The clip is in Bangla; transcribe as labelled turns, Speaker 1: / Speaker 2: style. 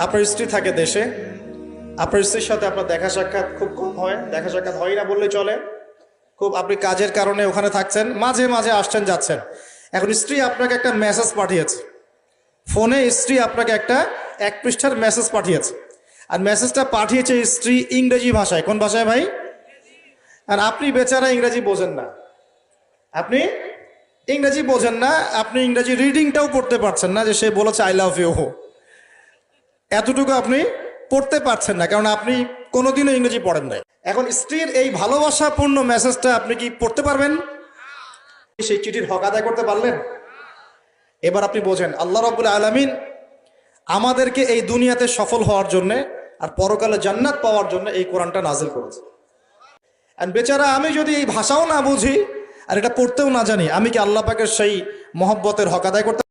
Speaker 1: আপনার স্ত্রী থাকে দেশে, আপনার স্ত্রীর সাথে আপনার দেখা সাক্ষাৎ খুব কম হয়, দেখা সাক্ষাৎ হয় না বললে চলে। খুব আপনি কাজের কারণে ওখানে থাকছেন, মাঝে মাঝে আসছেন যাচ্ছেন। এখন স্ত্রী আপনাকে একটা মেসেজ পাঠিয়েছে ফোনে, স্ত্রী আপনাকে একটা 1 পৃষ্ঠার মেসেজ পাঠিয়েছে, আর মেসেজটা পাঠিয়েছে স্ত্রী ইংরেজি ভাষায়। কোন ভাষায় ভাই? আর আপনি বেচারা ইংরেজি বোঝেন না, আপনি ইংরেজি বোঝেন না, আপনি ইংরেজি রিডিংটাও পড়তে পারছেন না যে সে বলেছে আই লাভ ইউ, এতটুকু আপনি পড়তে পারছেন না, কারণ আপনি কোনোদিনও ইংরেজি পড়েন নাই। এখন স্ত্রীর এই ভালোবাসাপূর্ণ মেসেজটা আপনি কি পড়তে পারবেন? সেই চিঠির হক আদায় করতে পারলেন? এবার আপনি বোঝেন আল্লাহ রাব্বুল আলামিন আমাদেরকে এই দুনিয়াতে সফল হওয়ার জন্য আর পরকালে জান্নাত পাওয়ার জন্য এই কোরআনটা নাজিল করেছে। আর বেচারা আমি যদি এই ভাষাও না বুঝি আর এটা পড়তেও না জানি, আমি কি আল্লাহ পাকের সেই মহব্বতের হক আদায় করতে